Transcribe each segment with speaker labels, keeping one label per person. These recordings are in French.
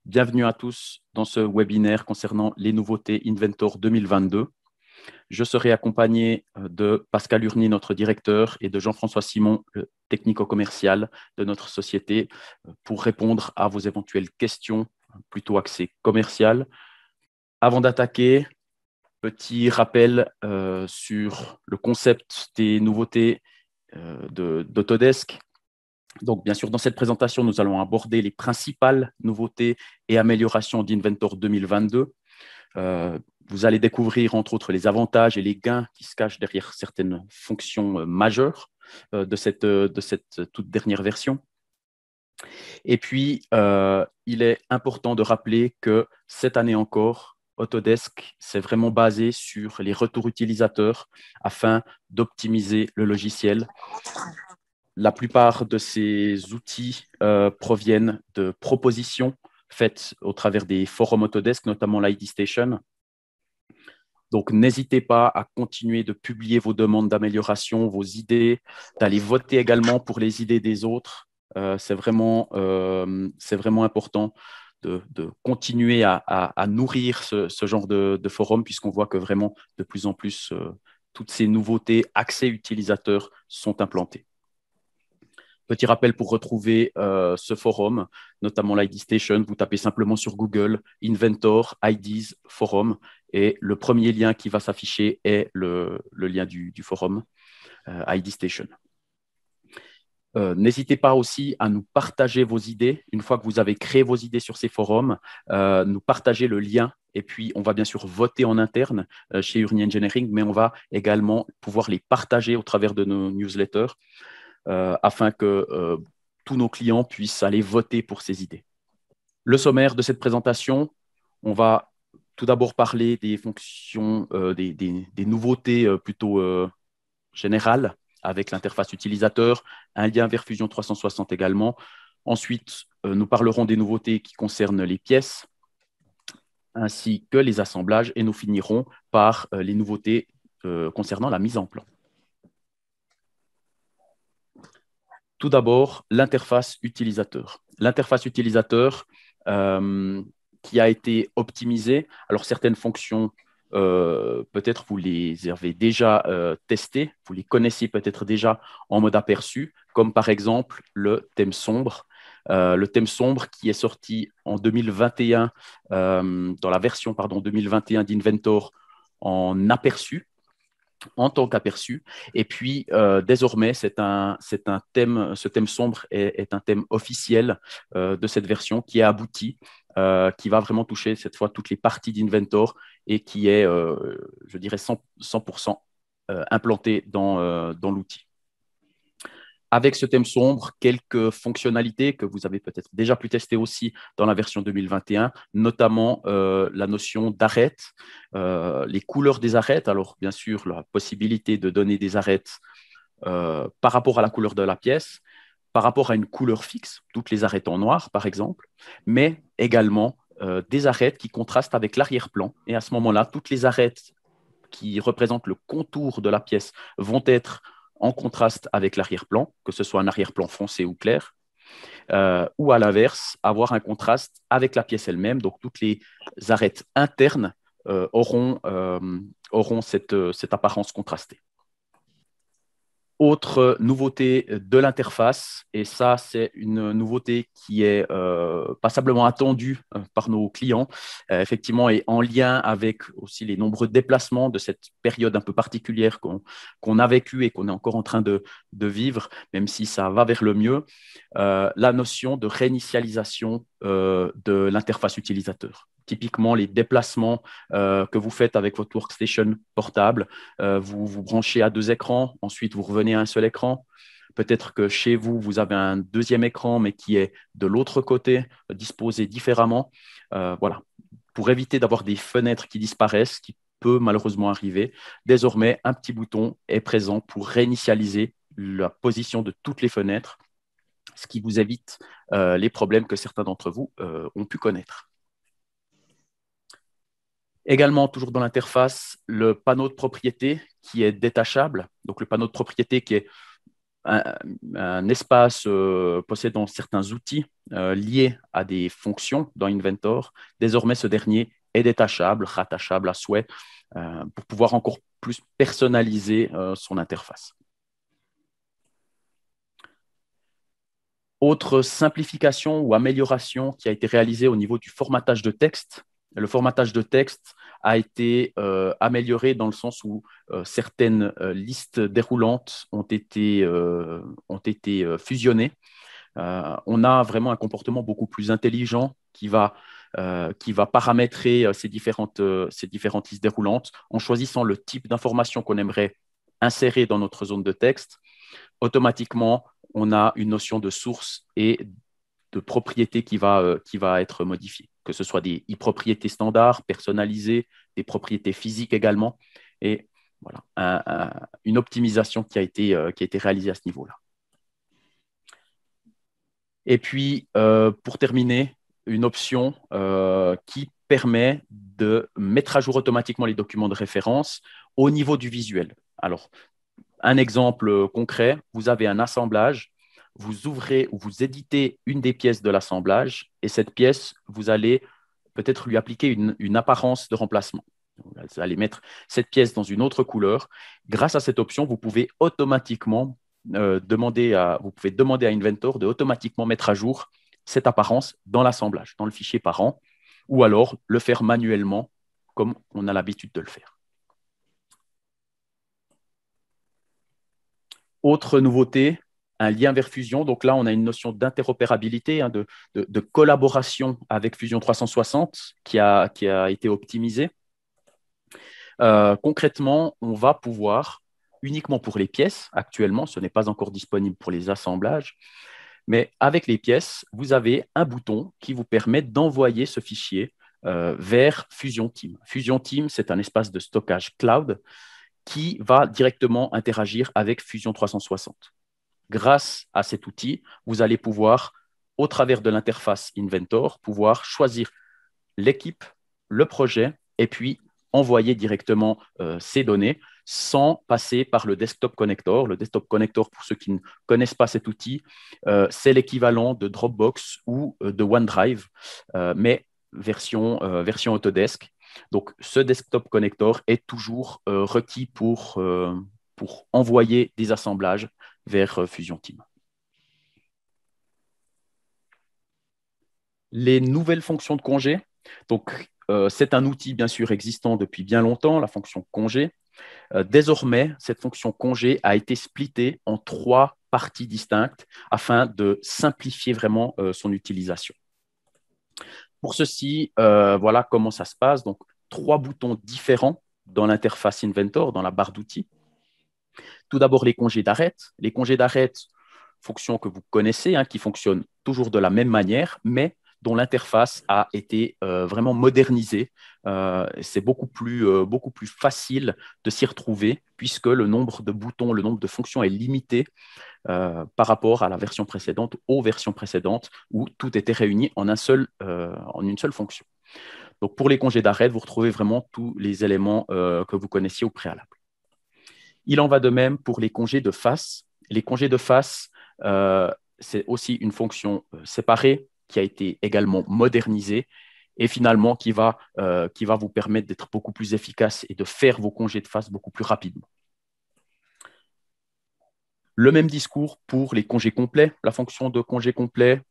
Speaker 1: Bienvenue à tous dans ce webinaire concernant les nouveautés Inventor 2022. Je serai accompagné de Pascal Urny, notre directeur, et de Jean-François Simon, le technico-commercial de notre société, pour répondre à vos éventuelles questions plutôt axées commerciales. Avant d'attaquer, petit rappel sur le concept des nouveautés d'Autodesk. Donc, bien sûr, dans cette présentation, nous allons aborder les principales nouveautés et améliorations d'Inventor 2022. Vous allez découvrir, entre autres, les avantages et les gains qui se cachent derrière certaines fonctions majeures de cette toute dernière version. Et puis, il est important de rappeler que cette année encore, Autodesk s'est vraiment basé sur les retours utilisateurs afin d'optimiser le logiciel. La plupart de ces outils proviennent de propositions faites au travers des forums Autodesk, notamment l'ID Station. Donc, n'hésitez pas à continuer de publier vos demandes d'amélioration, vos idées, d'aller voter également pour les idées des autres. C'est vraiment important de continuer à nourrir ce genre de forum, puisqu'on voit que vraiment, de plus en plus, toutes ces nouveautés, accès utilisateurs sont implantées. Petit rappel pour retrouver ce forum, notamment l'ID Station, vous tapez simplement sur Google Inventor IDs Forum et le premier lien qui va s'afficher est le lien du forum ID Station. N'hésitez pas aussi à nous partager vos idées. Une fois que vous avez créé vos idées sur ces forums, nous partager le lien. Et puis, on va bien sûr voter en interne chez Urny Engineering, mais on va également pouvoir les partager au travers de nos newsletters. Afin que tous nos clients puissent aller voter pour ces idées. Le sommaire de cette présentation, on va tout d'abord parler des fonctions, des nouveautés plutôt générales avec l'interface utilisateur, un lien vers Fusion 360 également. Ensuite, nous parlerons des nouveautés qui concernent les pièces ainsi que les assemblages et nous finirons par les nouveautés concernant la mise en plan. Tout d'abord, l'interface utilisateur. L'interface utilisateur qui a été optimisée. Alors, certaines fonctions, peut-être vous les avez déjà testées, vous les connaissez peut-être déjà en mode aperçu, comme par exemple le thème sombre. Le thème sombre qui est sorti en 2021, dans la version 2021 d'Inventor en aperçu, en tant qu'aperçu. Et puis, désormais, ce thème sombre est un thème officiel de cette version qui est abouti, qui va vraiment toucher cette fois toutes les parties d'Inventor et qui est, je dirais, 100% implanté dans l'outil. Avec ce thème sombre, quelques fonctionnalités que vous avez peut-être déjà pu tester aussi dans la version 2021, notamment la notion d'arêtes, les couleurs des arêtes. Alors, bien sûr, la possibilité de donner des arêtes par rapport à la couleur de la pièce, par rapport à une couleur fixe, toutes les arêtes en noir, par exemple, mais également des arêtes qui contrastent avec l'arrière-plan. Et à ce moment-là, toutes les arêtes qui représentent le contour de la pièce vont être en contraste avec l'arrière-plan, que ce soit un arrière-plan foncé ou clair, ou à l'inverse, avoir un contraste avec la pièce elle-même. Donc, toutes les arêtes internes auront cette apparence contrastée. Autre nouveauté de l'interface, et ça, c'est une nouveauté qui est passablement attendue par nos clients, effectivement, et en lien avec aussi les nombreux déplacements de cette période un peu particulière qu'on a vécue et qu'on est encore en train de vivre, même si ça va vers le mieux, la notion de réinitialisation de l'interface utilisateur. Typiquement, les déplacements que vous faites avec votre workstation portable, vous vous branchez à 2 écrans, ensuite vous revenez à un seul écran. Peut-être que chez vous, vous avez un deuxième écran, mais qui est de l'autre côté, disposé différemment. Voilà. Pour éviter d'avoir des fenêtres qui disparaissent, qui peut malheureusement arriver, désormais, un petit bouton est présent pour réinitialiser la position de toutes les fenêtres, ce qui vous évite les problèmes que certains d'entre vous ont pu connaître. Également, toujours dans l'interface, le panneau de propriété qui est détachable. Donc, le panneau de propriété qui est un espace possédant certains outils liés à des fonctions dans Inventor. Désormais, ce dernier est détachable, rattachable à souhait pour pouvoir encore plus personnaliser son interface. Autre simplification ou amélioration qui a été réalisée au niveau du formatage de texte. Le formatage de texte a été amélioré dans le sens où certaines listes déroulantes ont été fusionnées. On a vraiment un comportement beaucoup plus intelligent qui va paramétrer ces différentes listes déroulantes en choisissant le type d'information qu'on aimerait insérer dans notre zone de texte. Automatiquement, on a une notion de source et de propriété qui va être modifiée, que ce soit des propriétés standards, personnalisées, des propriétés physiques également. Et voilà, une optimisation qui a été réalisée à ce niveau-là. Et puis, pour terminer, une option qui permet de mettre à jour automatiquement les documents de référence au niveau du visuel. Alors, un exemple concret, vous avez un assemblage, vous ouvrez ou vous éditez une des pièces de l'assemblage et cette pièce, vous allez peut-être lui appliquer une apparence de remplacement. Vous allez mettre cette pièce dans une autre couleur. Grâce à cette option, vous pouvez automatiquement demander à Inventor de automatiquement mettre à jour cette apparence dans l'assemblage, dans le fichier parent, ou alors le faire manuellement comme on a l'habitude de le faire. Autre nouveauté, un lien vers Fusion. Donc là, on a une notion d'interopérabilité, de collaboration avec Fusion 360 qui a été optimisée. Concrètement, on va pouvoir, uniquement pour les pièces, actuellement, ce n'est pas encore disponible pour les assemblages, mais avec les pièces, vous avez un bouton qui vous permet d'envoyer ce fichier vers Fusion Team. Fusion Team, c'est un espace de stockage cloud qui va directement interagir avec Fusion 360. Grâce à cet outil, vous allez pouvoir, au travers de l'interface Inventor, pouvoir choisir l'équipe, le projet, et puis envoyer directement ces données sans passer par le Desktop Connector. Le Desktop Connector, pour ceux qui ne connaissent pas cet outil, c'est l'équivalent de Dropbox ou de OneDrive, mais version Autodesk. Donc, ce Desktop Connector est toujours requis pour envoyer des assemblages vers Fusion Team. Les nouvelles fonctions de congé. Donc, c'est un outil, bien sûr, existant depuis bien longtemps, la fonction congé. Désormais, cette fonction congé a été splittée en 3 parties distinctes afin de simplifier vraiment son utilisation. Pour ceci, voilà comment ça se passe. Donc, 3 boutons différents dans l'interface Inventor, dans la barre d'outils. Tout d'abord, les congés d'arrêt. Les congés d'arrêt, fonction que vous connaissez, qui fonctionne toujours de la même manière, mais dont l'interface a été vraiment modernisée. C'est beaucoup plus facile de s'y retrouver puisque le nombre de boutons, le nombre de fonctions est limité par rapport à la version précédente, aux versions précédentes où tout était réuni en une seule fonction. Donc, pour les congés d'arrêt, vous retrouvez vraiment tous les éléments que vous connaissiez au préalable. Il en va de même pour les congés de face. Les congés de face, c'est aussi une fonction séparée qui a été également modernisée et finalement qui va vous permettre d'être beaucoup plus efficace et de faire vos congés de face beaucoup plus rapidement. Le même discours pour les congés complets. La fonction de congé complet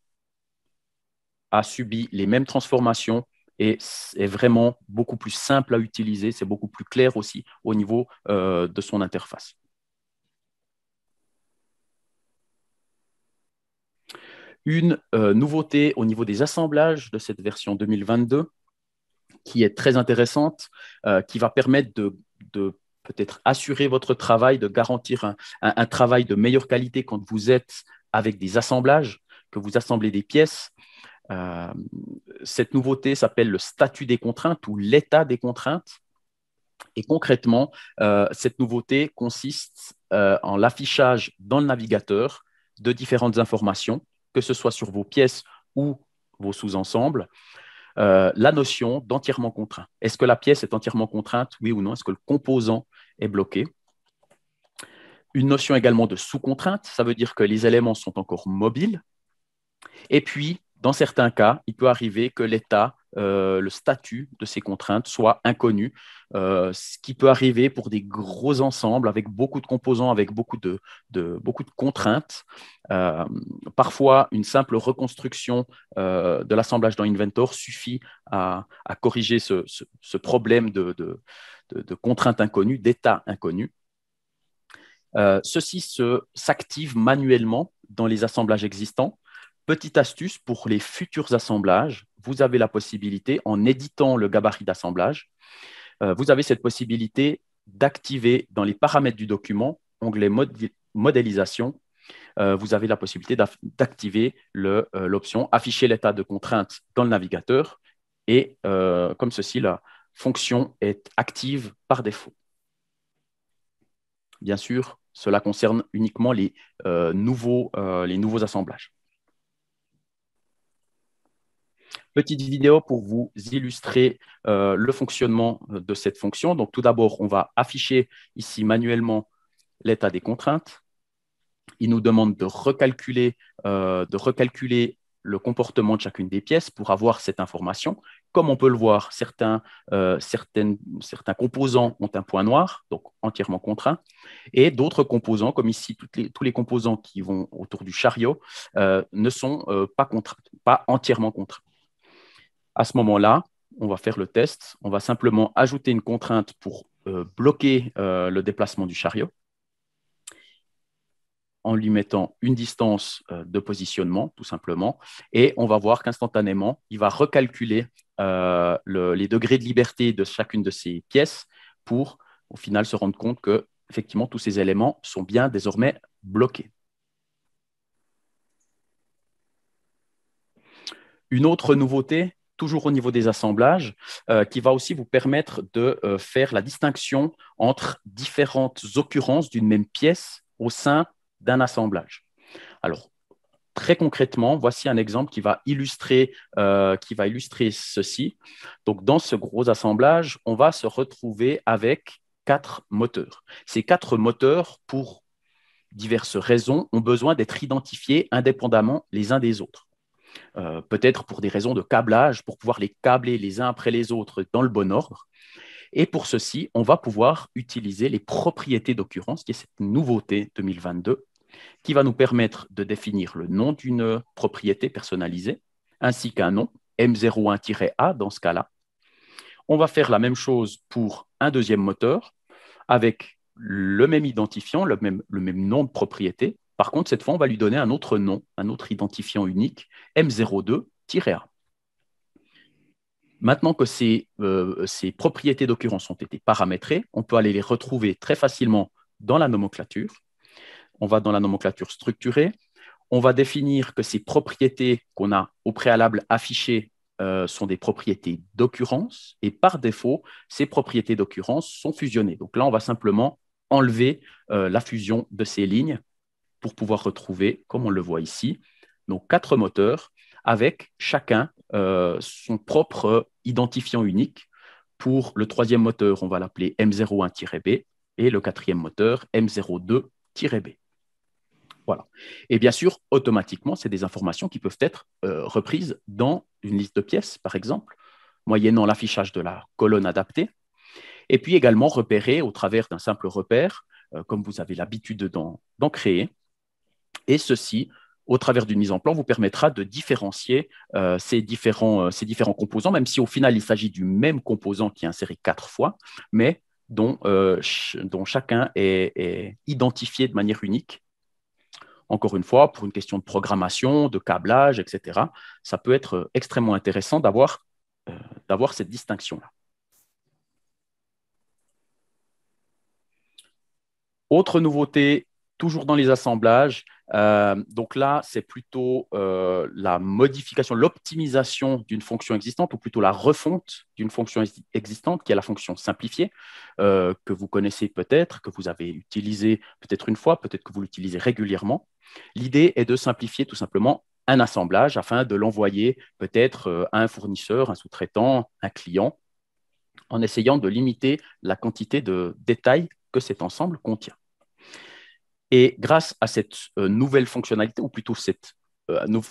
Speaker 1: a subi les mêmes transformations et est vraiment beaucoup plus simple à utiliser. C'est beaucoup plus clair aussi au niveau de son interface. Une nouveauté au niveau des assemblages de cette version 2022 qui est très intéressante, qui va permettre de peut-être assurer votre travail, de garantir un travail de meilleure qualité quand vous êtes avec des assemblages, que vous assemblez des pièces. Cette nouveauté s'appelle le statut des contraintes ou l'état des contraintes. Et concrètement, cette nouveauté consiste en l'affichage dans le navigateur de différentes informations, que ce soit sur vos pièces ou vos sous-ensembles, la notion d'entièrement contraint. Est-ce que la pièce est entièrement contrainte, oui ou non? Est-ce que le composant est bloqué? Une notion également de sous-contrainte, ça veut dire que les éléments sont encore mobiles. Et puis, dans certains cas, il peut arriver que l'état, le statut de ces contraintes soit inconnu, ce qui peut arriver pour des gros ensembles avec beaucoup de composants, avec beaucoup de contraintes. Euh, Parfois, une simple reconstruction de l'assemblage dans Inventor suffit à corriger ce problème de contraintes inconnues, d'état inconnu. Ceci s'active manuellement dans les assemblages existants. Petite astuce pour les futurs assemblages, vous avez la possibilité, en éditant le gabarit d'assemblage, vous avez cette possibilité d'activer dans les paramètres du document, onglet modélisation, vous avez la possibilité d'activer l'option afficher l'état de contrainte dans le navigateur et comme ceci, la fonction est active par défaut. Bien sûr, cela concerne uniquement les nouveaux assemblages. Petite vidéo pour vous illustrer le fonctionnement de cette fonction. Donc, tout d'abord, on va afficher ici manuellement l'état des contraintes. Il nous demande de recalculer le comportement de chacune des pièces pour avoir cette information. Comme on peut le voir, certains composants ont un point noir, donc entièrement contraint, et d'autres composants, comme ici tous les composants qui vont autour du chariot, ne sont pas entièrement contraints. À ce moment-là, on va faire le test. On va simplement ajouter une contrainte pour bloquer le déplacement du chariot en lui mettant une distance de positionnement, tout simplement. Et on va voir qu'instantanément, il va recalculer les degrés de liberté de chacune de ces pièces pour, au final, se rendre compte que, effectivement, tous ces éléments sont bien désormais bloqués. Une autre nouveauté, toujours au niveau des assemblages, qui va aussi vous permettre de faire la distinction entre différentes occurrences d'une même pièce au sein d'un assemblage. Alors, très concrètement, voici un exemple qui va illustrer ceci. Donc, dans ce gros assemblage, on va se retrouver avec 4 moteurs. Ces 4 moteurs, pour diverses raisons, ont besoin d'être identifiés indépendamment les uns des autres. Peut-être pour des raisons de câblage, pour pouvoir les câbler les uns après les autres dans le bon ordre. Et pour ceci, on va pouvoir utiliser les propriétés d'occurrence, qui est cette nouveauté 2022, qui va nous permettre de définir le nom d'une propriété personnalisée, ainsi qu'un nom, M01-A dans ce cas-là. On va faire la même chose pour un deuxième moteur, avec le même identifiant, le même nom de propriété. Par contre, cette fois, on va lui donner un autre nom, un autre identifiant unique, M02-A. Maintenant que ces propriétés d'occurrence ont été paramétrées, on peut aller les retrouver très facilement dans la nomenclature. On va dans la nomenclature structurée. On va définir que ces propriétés qu'on a au préalable affichées sont des propriétés d'occurrence. Et par défaut, ces propriétés d'occurrence sont fusionnées. Donc là, on va simplement enlever la fusion de ces lignes pour pouvoir retrouver, comme on le voit ici, nos 4 moteurs avec chacun son propre identifiant unique. Pour le troisième moteur, on va l'appeler M01-B et le quatrième moteur, M02-B. Voilà. Et bien sûr, automatiquement, c'est des informations qui peuvent être reprises dans une liste de pièces, par exemple, moyennant l'affichage de la colonne adaptée, et puis également repérer au travers d'un simple repère, comme vous avez l'habitude d'en créer. Et ceci, au travers d'une mise en plan, vous permettra de différencier ces différents composants, même si au final, il s'agit du même composant qui est inséré 4 fois, mais dont chacun est identifié de manière unique. Encore une fois, pour une question de programmation, de câblage, etc., ça peut être extrêmement intéressant d'avoir cette distinction-là. Autre nouveauté, toujours dans les assemblages, donc là, c'est plutôt la modification, l'optimisation d'une fonction existante, ou plutôt la refonte d'une fonction existante, qui est la fonction simplifiée, que vous connaissez peut-être, que vous avez utilisée peut-être une fois, peut-être que vous l'utilisez régulièrement. L'idée est de simplifier tout simplement un assemblage afin de l'envoyer peut-être à un fournisseur, un sous-traitant, un client, en essayant de limiter la quantité de détails que cet ensemble contient. Et grâce à cette nouvelle fonctionnalité, ou plutôt cette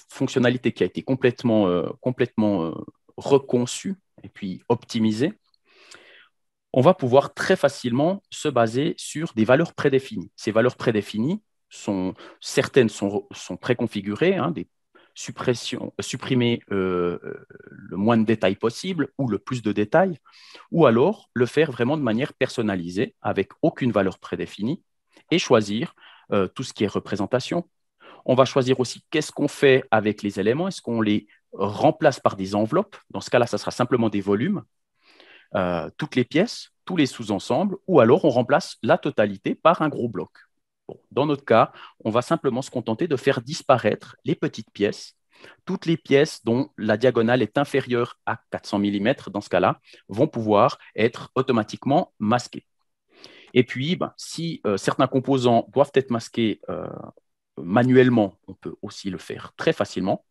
Speaker 1: fonctionnalité qui a été complètement reconçue et puis optimisée, on va pouvoir très facilement se baser sur des valeurs prédéfinies. Ces valeurs prédéfinies, certaines sont préconfigurées, hein, des supprimer le moins de détails possible ou le plus de détails, ou alors le faire vraiment de manière personnalisée avec aucune valeur prédéfinie et choisir tout ce qui est représentation. On va choisir aussi qu'est-ce qu'on fait avec les éléments. Est-ce qu'on les remplace par des enveloppes? Dans ce cas-là, ça sera simplement des volumes, toutes les pièces, tous les sous-ensembles, ou alors on remplace la totalité par un gros bloc. Bon, dans notre cas, on va simplement se contenter de faire disparaître les petites pièces. Toutes les pièces dont la diagonale est inférieure à 400 mm, dans ce cas-là, vont pouvoir être automatiquement masquées. Et puis, si certains composants doivent être masqués manuellement, on peut aussi le faire très facilement.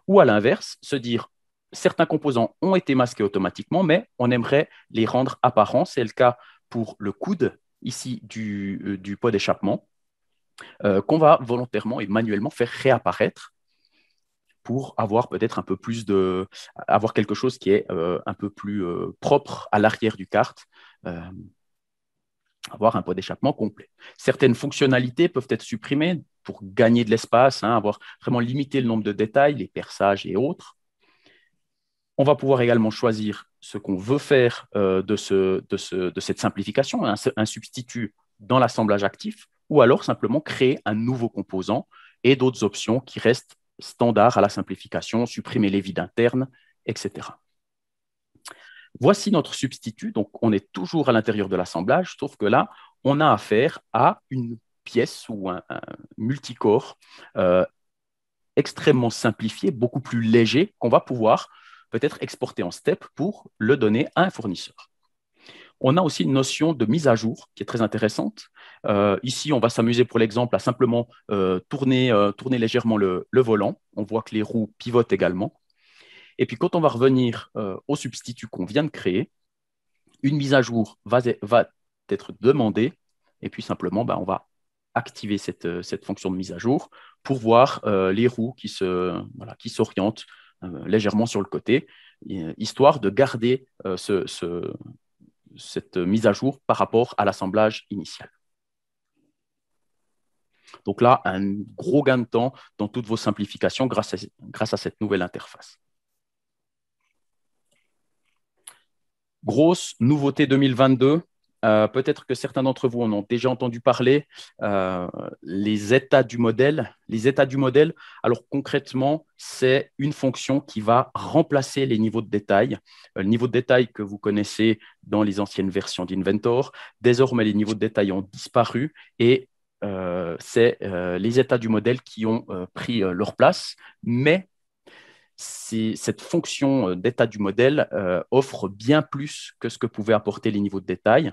Speaker 1: Ou à l'inverse, se dire, certains composants ont été masqués automatiquement, mais on aimerait les rendre apparents. C'est le cas pour le coude, ici, du pot d'échappement, qu'on va volontairement et manuellement faire réapparaître pour avoir peut-être un peu plus avoir quelque chose qui est un peu plus propre à l'arrière du kart, avoir un pot d'échappement complet. Certaines fonctionnalités peuvent être supprimées pour gagner de l'espace, hein, avoir vraiment limité le nombre de détails, les perçages et autres. On va pouvoir également choisir ce qu'on veut faire de cette simplification, un substitut dans l'assemblage actif, ou alors simplement créer un nouveau composant et d'autres options qui restent standards à la simplification, supprimer les vides internes, etc. Voici notre substitut. Donc, on est toujours à l'intérieur de l'assemblage, sauf que là, on a affaire à une pièce ou un multicore extrêmement simplifié, beaucoup plus léger, qu'on va pouvoir peut-être exporter en step pour le donner à un fournisseur. On a aussi une notion de mise à jour qui est très intéressante. Ici, on va s'amuser pour l'exemple à simplement tourner légèrement le volant. On voit que les roues pivotent également. Et puis, quand on va revenir au substitut qu'on vient de créer, une mise à jour va être demandée. Et puis, simplement, on va activer cette fonction de mise à jour pour voir les roues qui s'orientent légèrement sur le côté, histoire de garder cette mise à jour par rapport à l'assemblage initial. Donc là, un gros gain de temps dans toutes vos simplifications grâce à cette nouvelle interface. Grosse nouveauté 2022. Peut-être que certains d'entre vous en ont déjà entendu parler, les états du modèle. Les états du modèle, alors concrètement, c'est une fonction qui va remplacer les niveaux de détail. Le niveau de détail que vous connaissez dans les anciennes versions d'Inventor, désormais les niveaux de détail ont disparu et c'est les états du modèle qui ont pris leur place, mais cette fonction d'état du modèle offre bien plus que ce que pouvaient apporter les niveaux de détail.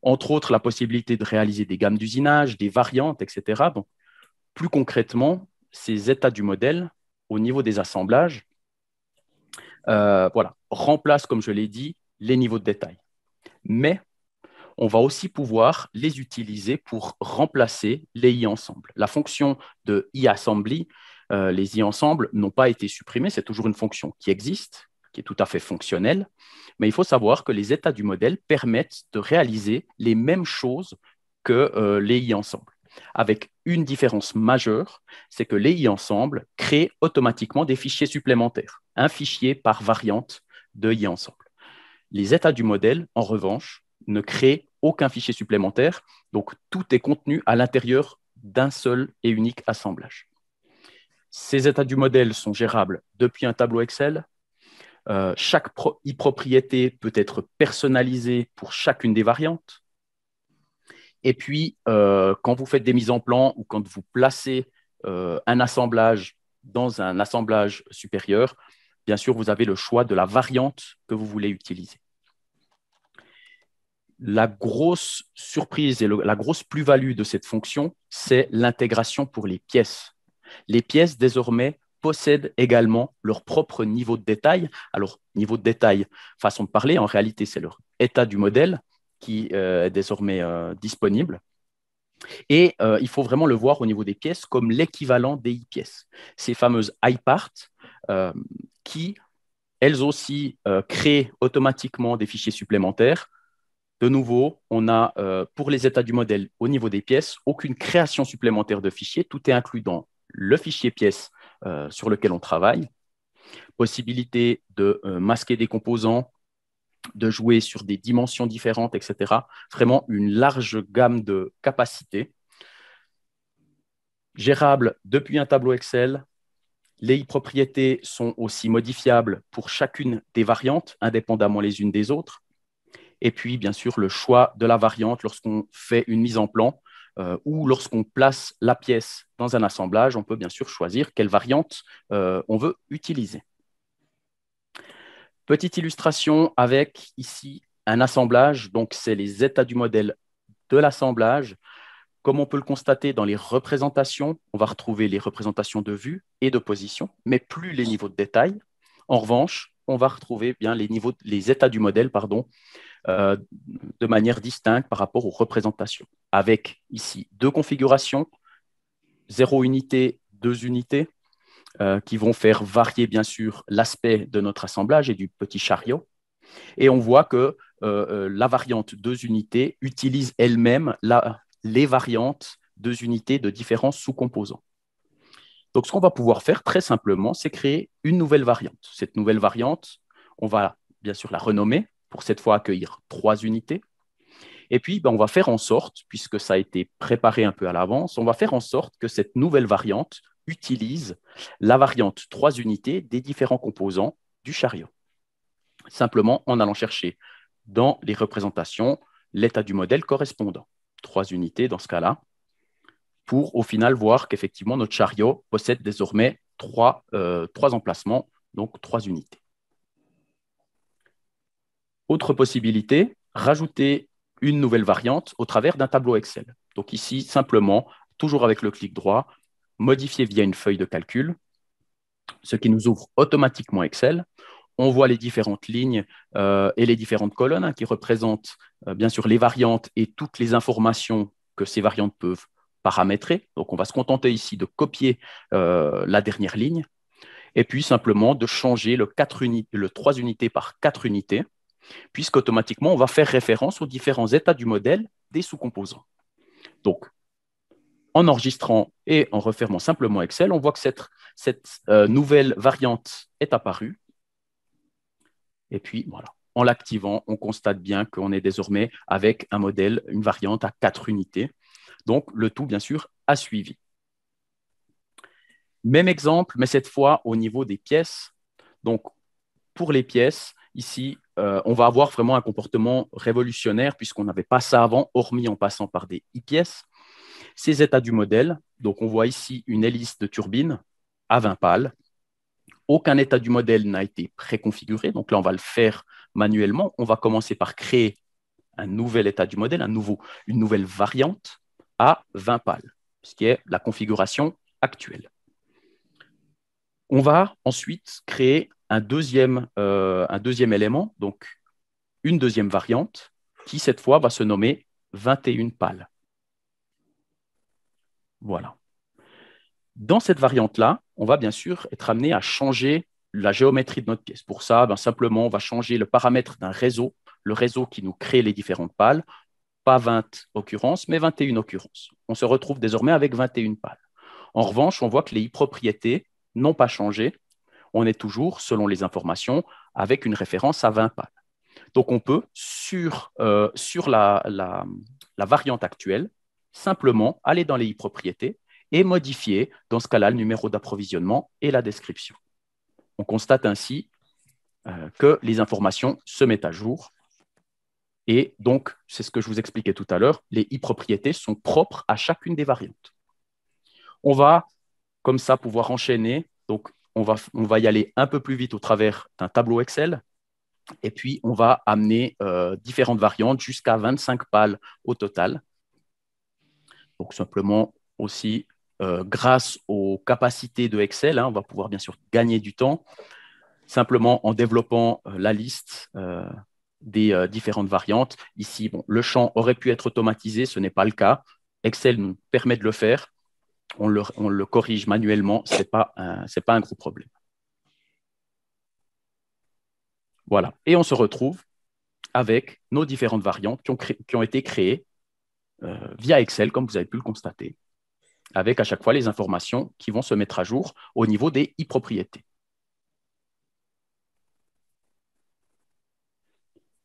Speaker 1: Entre autres, la possibilité de réaliser des gammes d'usinage, des variantes, etc. Donc, plus concrètement, ces états du modèle, au niveau des assemblages, remplacent, comme je l'ai dit, les niveaux de détail. Mais on va aussi pouvoir les utiliser pour remplacer les i-ensembles. La fonction de i-assembly, les i-ensembles n'ont pas été supprimés, c'est toujours une fonction qui existe, qui est tout à fait fonctionnelle, mais il faut savoir que les états du modèle permettent de réaliser les mêmes choses que les i-ensembles, avec une différence majeure, c'est que les i-ensembles créent automatiquement des fichiers supplémentaires, un fichier par variante de i-ensemble. Les états du modèle, en revanche, ne créent aucun fichier supplémentaire, donc tout est contenu à l'intérieur d'un seul et unique assemblage. Ces états du modèle sont gérables depuis un tableau Excel. Chaque i-propriété peut être personnalisée pour chacune des variantes. Et puis, quand vous faites des mises en plan ou quand vous placez un assemblage dans un assemblage supérieur, bien sûr, vous avez le choix de la variante que vous voulez utiliser. La grosse surprise et la grosse plus-value de cette fonction, c'est l'intégration pour les pièces. Les pièces, désormais, possèdent également leur propre niveau de détail. Alors, niveau de détail, façon de parler, en réalité, c'est leur état du modèle qui est désormais disponible. Et il faut vraiment le voir au niveau des pièces comme l'équivalent des e-pièces. Ces fameuses iParts euh, qui, elles aussi, créent automatiquement des fichiers supplémentaires. De nouveau, on a pour les états du modèle au niveau des pièces, aucune création supplémentaire de fichiers. Tout est inclus dans le fichier pièce sur lequel on travaille. Possibilité de masquer des composants, de jouer sur des dimensions différentes, etc. Vraiment une large gamme de capacités. Gérable depuis un tableau Excel. Les propriétés sont aussi modifiables pour chacune des variantes, indépendamment les unes des autres. Et puis, bien sûr, le choix de la variante lorsqu'on fait une mise en plan ou lorsqu'on place la pièce dans un assemblage, on peut bien sûr choisir quelle variante on veut utiliser. Petite illustration avec ici un assemblage. Donc, c'est les états du modèle de l'assemblage. Comme on peut le constater dans les représentations, on va retrouver les représentations de vue et de position, mais plus les niveaux de détail. En revanche, on va retrouver bien les états du modèle, de manière distincte par rapport aux représentations, avec ici deux configurations, 0 unité, 2 unités, qui vont faire varier bien sûr l'aspect de notre assemblage et du petit chariot. Et on voit que la variante 2 unités utilise elle-même les variantes 2 unités de différents sous-composants. Donc, ce qu'on va pouvoir faire très simplement, c'est créer une nouvelle variante. Cette nouvelle variante, on va bien sûr la renommer, pour cette fois accueillir 3 unités. Et puis, on va faire en sorte, puisque ça a été préparé un peu à l'avance, on va faire en sorte que cette nouvelle variante utilise la variante 3 unités des différents composants du chariot. Simplement en allant chercher dans les représentations l'état du modèle correspondant. 3 unités dans ce cas-là, pour au final voir qu'effectivement notre chariot possède désormais 3 emplacements, donc 3 unités. Autre possibilité, rajouter une nouvelle variante au travers d'un tableau Excel. Donc ici, simplement, toujours avec le clic droit, modifier via une feuille de calcul, ce qui nous ouvre automatiquement Excel. On voit les différentes lignes et les différentes colonnes qui représentent bien sûr les variantes et toutes les informations que ces variantes peuvent paramétrer. Donc on va se contenter ici de copier la dernière ligne et puis simplement de changer le 3 unités par 4 unités, puisqu'automatiquement, on va faire référence aux différents états du modèle des sous-composants. Donc, en enregistrant et en refermant simplement Excel, on voit que cette nouvelle variante est apparue. Et puis, voilà, en l'activant, on constate bien qu'on est désormais avec un modèle, une variante à 4 unités. Donc, le tout, bien sûr, a suivi. Même exemple, mais cette fois au niveau des pièces. Donc, pour les pièces, ici, on va avoir vraiment un comportement révolutionnaire puisqu'on n'avait pas ça avant, hormis en passant par des e-pièces. Ces états du modèle, donc on voit ici une hélice de turbine à 20 pales. Aucun état du modèle n'a été préconfiguré, donc là, on va le faire manuellement. On va commencer par créer un nouvel état du modèle, une nouvelle variante à 20 pales, ce qui est la configuration actuelle. On va ensuite créer un deuxième élément, donc une deuxième variante, qui cette fois va se nommer 21 pales. Voilà. Dans cette variante-là, on va bien sûr être amené à changer la géométrie de notre pièce. Pour ça, simplement, on va changer le paramètre d'un réseau, le réseau qui nous crée les différentes pales, pas 20 occurrences, mais 21 occurrences. On se retrouve désormais avec 21 pales. En revanche, on voit que les propriétés n'ont pas changé. On est toujours, selon les informations, avec une référence à 20 pales. Donc, on peut, sur la variante actuelle, simplement aller dans les propriétés et modifier, dans ce cas-là, le numéro d'approvisionnement et la description. On constate ainsi que les informations se mettent à jour. Et donc, c'est ce que je vous expliquais tout à l'heure, les propriétés sont propres à chacune des variantes. On va, comme ça, pouvoir enchaîner. Donc, on va y aller un peu plus vite au travers d'un tableau Excel. Et puis, on va amener différentes variantes jusqu'à 25 pales au total. Donc, simplement aussi, grâce aux capacités de Excel, on va pouvoir bien sûr gagner du temps, simplement en développant la liste des différentes variantes. Ici, le champ aurait pu être automatisé, ce n'est pas le cas. Excel nous permet de le faire. On le corrige manuellement, ce n'est pas un gros problème. Voilà. Et on se retrouve avec nos différentes variantes qui ont été créées via Excel, comme vous avez pu le constater, avec à chaque fois les informations qui vont se mettre à jour au niveau des e-propriétés.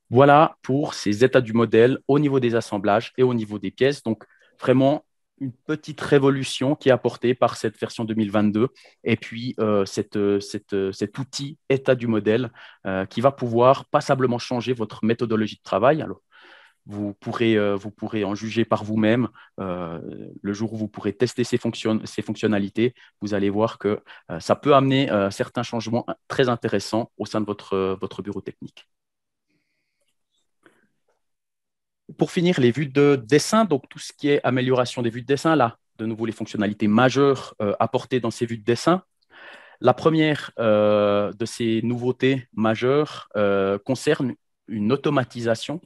Speaker 1: Voilà pour ces états du modèle au niveau des assemblages et au niveau des pièces. Donc, vraiment une petite révolution qui est apportée par cette version 2022 et puis cet outil état du modèle qui va pouvoir passablement changer votre méthodologie de travail. Alors, vous pourrez en juger par vous-même. Le jour où vous pourrez tester ces fonctionnalités, vous allez voir que ça peut amener certains changements très intéressants au sein de votre bureau technique. Pour finir, les vues de dessin, donc tout ce qui est amélioration des vues de dessin, là, de nouveau, les fonctionnalités majeures apportées dans ces vues de dessin. La première de ces nouveautés majeures concerne une automatisation.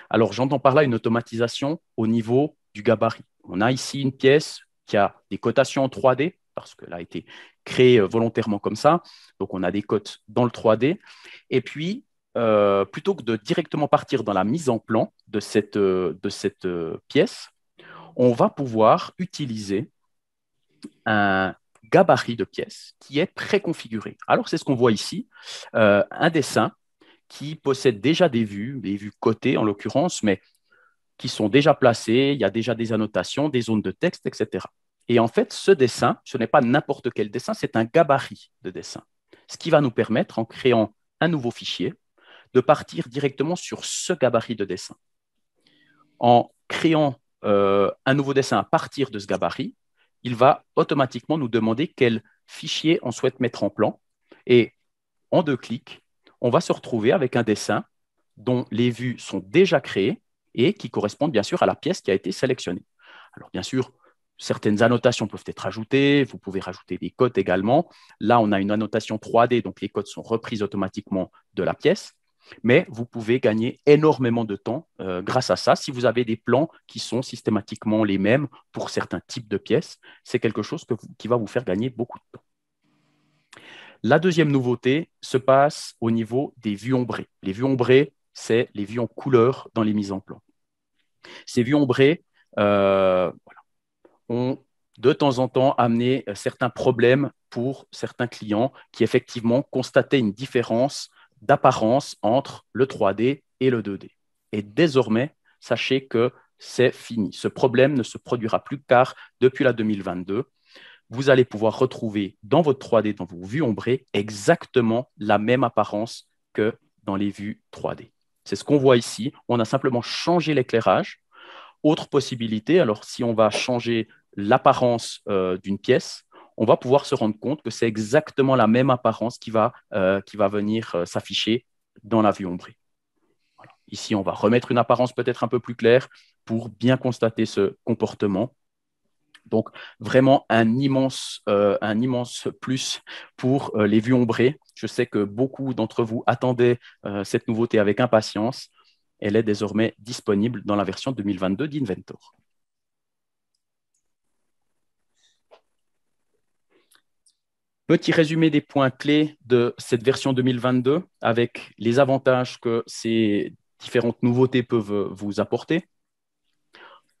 Speaker 1: Alors, j'entends par là une automatisation au niveau du gabarit. On a ici une pièce qui a des cotations en 3D, parce qu'elle a été créée volontairement comme ça. Donc, on a des cotes dans le 3D. Et puis, plutôt que de directement partir dans la mise en plan de cette pièce, on va pouvoir utiliser un gabarit de pièce qui est préconfiguré. Alors, c'est ce qu'on voit ici, un dessin qui possède déjà des vues cotées en l'occurrence, mais qui sont déjà placées, il y a déjà des annotations, des zones de texte, etc. Et en fait, ce dessin, ce n'est pas n'importe quel dessin, c'est un gabarit de dessin. Ce qui va nous permettre, en créant un nouveau fichier, de partir directement sur ce gabarit de dessin. En créant un nouveau dessin à partir de ce gabarit, il va automatiquement nous demander quel fichier on souhaite mettre en plan. Et en 2 clics, on va se retrouver avec un dessin dont les vues sont déjà créées et qui correspondent bien sûr à la pièce qui a été sélectionnée. Alors bien sûr, certaines annotations peuvent être ajoutées, vous pouvez rajouter des codes également. Là, on a une annotation 3D, donc les codes sont reprises automatiquement de la pièce. Mais vous pouvez gagner énormément de temps grâce à ça. Si vous avez des plans qui sont systématiquement les mêmes pour certains types de pièces, c'est quelque chose qui va vous faire gagner beaucoup de temps. La deuxième nouveauté se passe au niveau des vues ombrées. Les vues ombrées, c'est les vues en couleur dans les mises en plan. Ces vues ombrées ont de temps en temps amené certains problèmes pour certains clients qui effectivement constataient une différence d'apparence entre le 3D et le 2D. Et désormais, sachez que c'est fini. Ce problème ne se produira plus car depuis la 2022, vous allez pouvoir retrouver dans votre 3D, dans vos vues ombrées, exactement la même apparence que dans les vues 3D. C'est ce qu'on voit ici. On a simplement changé l'éclairage. Autre possibilité, alors si on va changer l'apparence d'une pièce, on va pouvoir se rendre compte que c'est exactement la même apparence qui va venir s'afficher dans la vue ombrée. Voilà. Ici, on va remettre une apparence peut-être un peu plus claire pour bien constater ce comportement. Donc, vraiment un immense plus pour les vues ombrées. Je sais que beaucoup d'entre vous attendaient cette nouveauté avec impatience. Elle est désormais disponible dans la version 2022 d'Inventor. Petit résumé des points clés de cette version 2022 avec les avantages que ces différentes nouveautés peuvent vous apporter.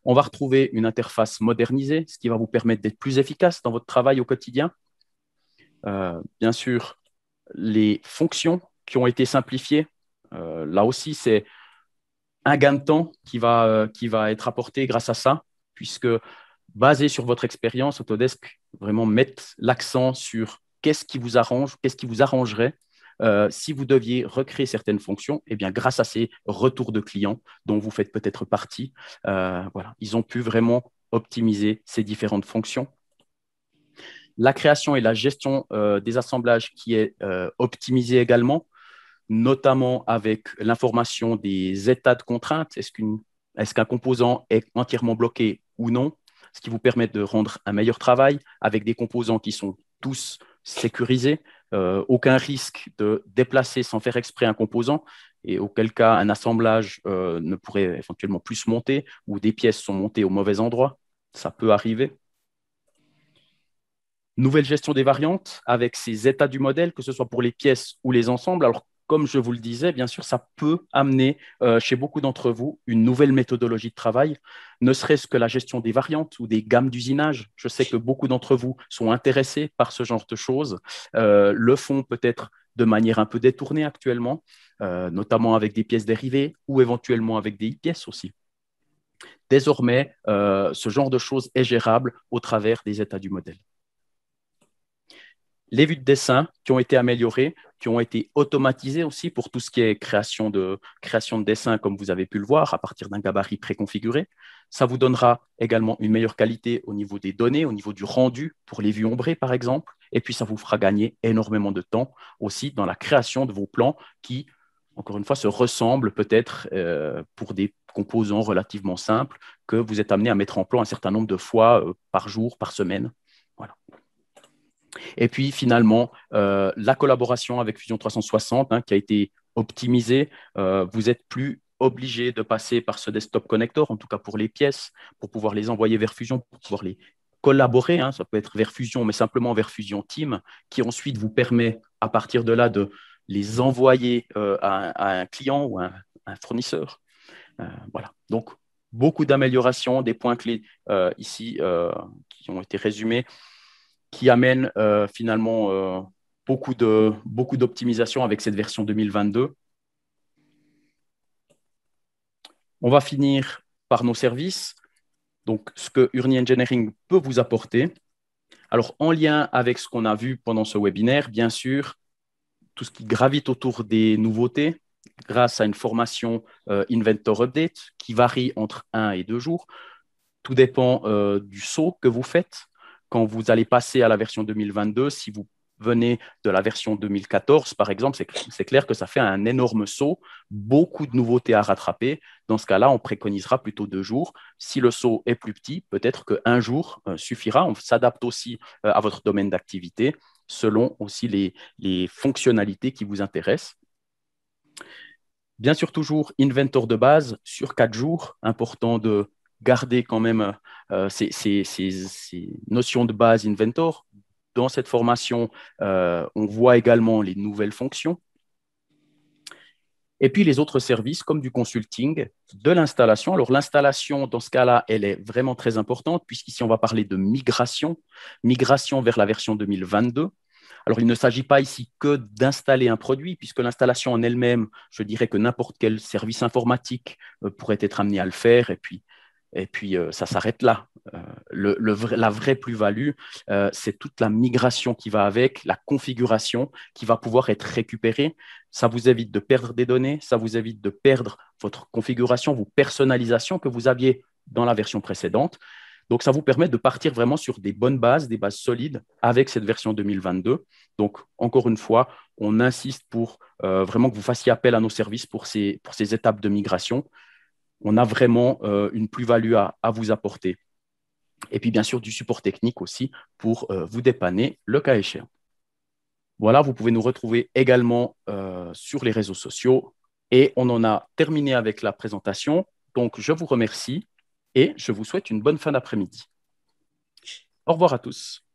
Speaker 1: On va retrouver une interface modernisée, ce qui va vous permettre d'être plus efficace dans votre travail au quotidien. Bien sûr, les fonctions qui ont été simplifiées. Là aussi, c'est un gain de temps qui va être apporté grâce à ça, puisque basé sur votre expérience, Autodesk vraiment met l'accent sur qu'est-ce qui vous arrange, qu'est-ce qui vous arrangerait si vous deviez recréer certaines fonctions. Eh bien, grâce à ces retours de clients dont vous faites peut-être partie, voilà, ils ont pu vraiment optimiser ces différentes fonctions. La création et la gestion des assemblages qui est optimisée également, notamment avec l'information des états de contrainte. Est-ce qu'un composant est entièrement bloqué ou non? Ce qui vous permet de rendre un meilleur travail avec des composants qui sont tous sécurisés. Aucun risque de déplacer sans faire exprès un composant, et auquel cas un assemblage ne pourrait éventuellement plus se monter ou des pièces sont montées au mauvais endroit. ça peut arriver. Nouvelle gestion des variantes avec ces états du modèle, que ce soit pour les pièces ou les ensembles. Alors, comme je vous le disais, bien sûr, ça peut amener chez beaucoup d'entre vous une nouvelle méthodologie de travail, ne serait-ce que la gestion des variantes ou des gammes d'usinage. Je sais que beaucoup d'entre vous sont intéressés par ce genre de choses, le font peut-être de manière un peu détournée actuellement, notamment avec des pièces dérivées ou éventuellement avec des pièces aussi. Désormais, ce genre de choses est gérable au travers des états du modèle. Les vues de dessin qui ont été améliorées, qui ont été automatisées aussi pour tout ce qui est création de dessin, comme vous avez pu le voir, à partir d'un gabarit préconfiguré. Ça vous donnera également une meilleure qualité au niveau des données, au niveau du rendu pour les vues ombrées, par exemple. Et puis, ça vous fera gagner énormément de temps aussi dans la création de vos plans qui, encore une fois, se ressemblent peut-être pour des composants relativement simples que vous êtes amené à mettre en plan un certain nombre de fois par jour, par semaine. Voilà. Et puis finalement, la collaboration avec Fusion 360 qui a été optimisée. Vous n'êtes plus obligé de passer par ce desktop connector, en tout cas pour les pièces, pour pouvoir les envoyer vers Fusion, pour pouvoir les collaborer. Ça peut être vers Fusion, mais simplement vers Fusion Team, qui ensuite vous permet, à partir de là, de les envoyer à un client ou à un fournisseur. Voilà. Donc, beaucoup d'améliorations, des points clés ici qui ont été résumés, qui amène finalement beaucoup d'optimisation avec cette version 2022. On va finir par nos services. Donc, ce que Urni Engineering peut vous apporter. Alors, en lien avec ce qu'on a vu pendant ce webinaire, bien sûr, tout ce qui gravite autour des nouveautés, grâce à une formation Inventor Update qui varie entre 1 et 2 jours. Tout dépend du saut que vous faites. Quand vous allez passer à la version 2022, si vous venez de la version 2014, par exemple, c'est clair que ça fait un énorme saut, beaucoup de nouveautés à rattraper. Dans ce cas-là, on préconisera plutôt 2 jours. Si le saut est plus petit, peut-être qu'un jour suffira. On s'adapte aussi à votre domaine d'activité, selon aussi les fonctionnalités qui vous intéressent. Bien sûr, toujours Inventor de base sur 4 jours, important de garder quand même ces notions de base Inventor. Dans cette formation, on voit également les nouvelles fonctions. Et puis les autres services comme du consulting, de l'installation. Alors l'installation, dans ce cas-là, elle est vraiment très importante puisqu'ici, on va parler de migration vers la version 2022. Alors, il ne s'agit pas ici que d'installer un produit, puisque l'installation en elle-même, je dirais que n'importe quel service informatique pourrait être amené à le faire, et puis ça s'arrête là. La vraie plus-value, c'est toute la migration qui va avec, la configuration qui va pouvoir être récupérée. Ça vous évite de perdre des données, ça vous évite de perdre votre configuration, vos personnalisations que vous aviez dans la version précédente. Donc, ça vous permet de partir vraiment sur des bonnes bases, des bases solides avec cette version 2022. Donc, encore une fois, on insiste pour vraiment que vous fassiez appel à nos services pour ces étapes de migration. On a vraiment une plus-value à vous apporter. Et puis, bien sûr, du support technique aussi pour vous dépanner le cas échéant. Voilà, vous pouvez nous retrouver également sur les réseaux sociaux. Et on en a terminé avec la présentation. Donc, je vous remercie et je vous souhaite une bonne fin d'après-midi. Au revoir à tous.